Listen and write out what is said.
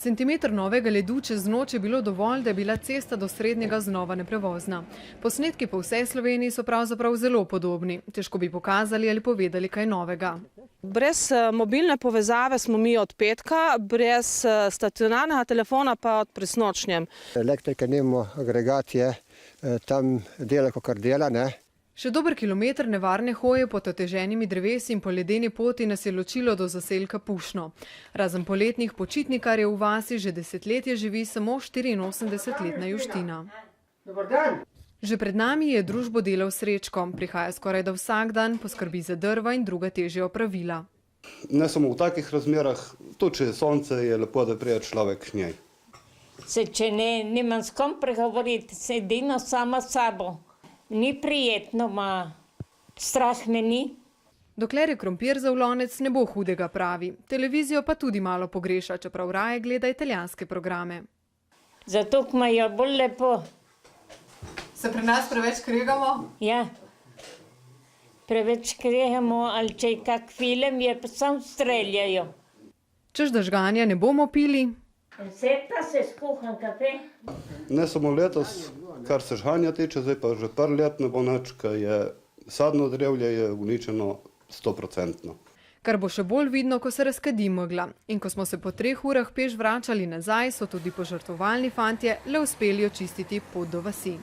Centimeter novega ledu čez noč je bilo dovolj, da je bila cesta do Srednjega znova neprevozna. Posnetki po vsej Sloveniji so pravzaprav zelo podobni. Težko bi pokazali ali povedali kaj novega. Brez mobilne povezave smo mi od petka, brez stacionarnega telefona pa od presnočnjem. Elektrike nimamo, agregat je, tam dela, kakor dela, ne. Še dober kilometer nevarne hoje pod oteženimi drevesi in po ledeni poti nas je ločilo do zaselka Pušno. Razen poletnih počitnikarjev v vasi že desetletje živi samo 84-letna Juština. Že pred nami je družbo delal Srečko. Prihaja skoraj da vsak dan, poskrbi za drva in druga težja opravila. Ne samo v takih razmerah, tudi če je sonce, je lepo, da pride človek k njej. Če nimam s kom pregovoriti, sedino sama s sabo. Ni prijetno, strah me ni. Dokler je krompir za vlonec, ne bo hudega, pravi. Televizijo pa tudi malo pogreša, čeprav raje gleda italijanske programe. Zato imajo bolj lepo. Se pri nas preveč kregamo? Ja. Preveč kregamo, ali če je kak film, je pa sam streljajo. Češ da žganja ne bomo pili? Seta se skuham kafe. Ne samo letos, kar se žganja tiče, zdaj pa že par let ne bo nič, ker je sadno drevje je uničeno 100%. Kar bo še bolj vidno, ko se razkadi megla. In ko smo se po 3 urah peš vračali nazaj, so tudi požrtvovalni fantje le uspeli očistiti pot do vasi.